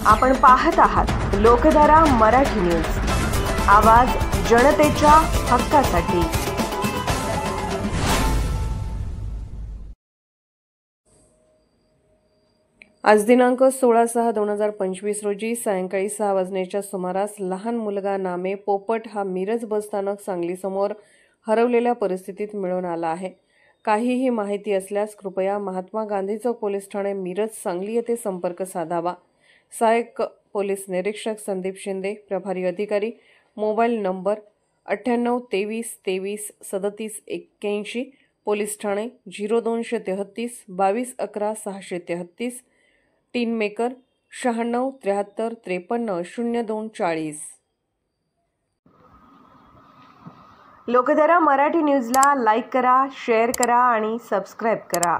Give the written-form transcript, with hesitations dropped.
आपण पाहत आहात लोकधारा मराठी न्यूज, आवाज जनतेच्या हक्कासाठी। आज दिनांक 16/6/2025 रोजी सायंकाळी 6 वाजण्याच्या सुमारास लहान मुलगा नामे पोपट हा मिरज बसस्थानक सांगली समोर हरवलेल्या परिस्थितीत मिळून आला आहे। काहीही माहिती असल्यास कृपया महात्मा गांधी चौक पोलीस ठाणे मिरज सांगली येथे संपर्क साधावा। सहाय्यक पोलीस निरीक्षक संदीप शिंदे, प्रभारी अधिकारी, मोबाईल नंबर 9823 23 37 81, पोलीस ठाणे 0233 22 11 633, टीन मेकर 96 73 53 02 40। लोकधारा मराठी न्यूजला लाईक करा, शेअर करा आणि सबस्क्राईब करा।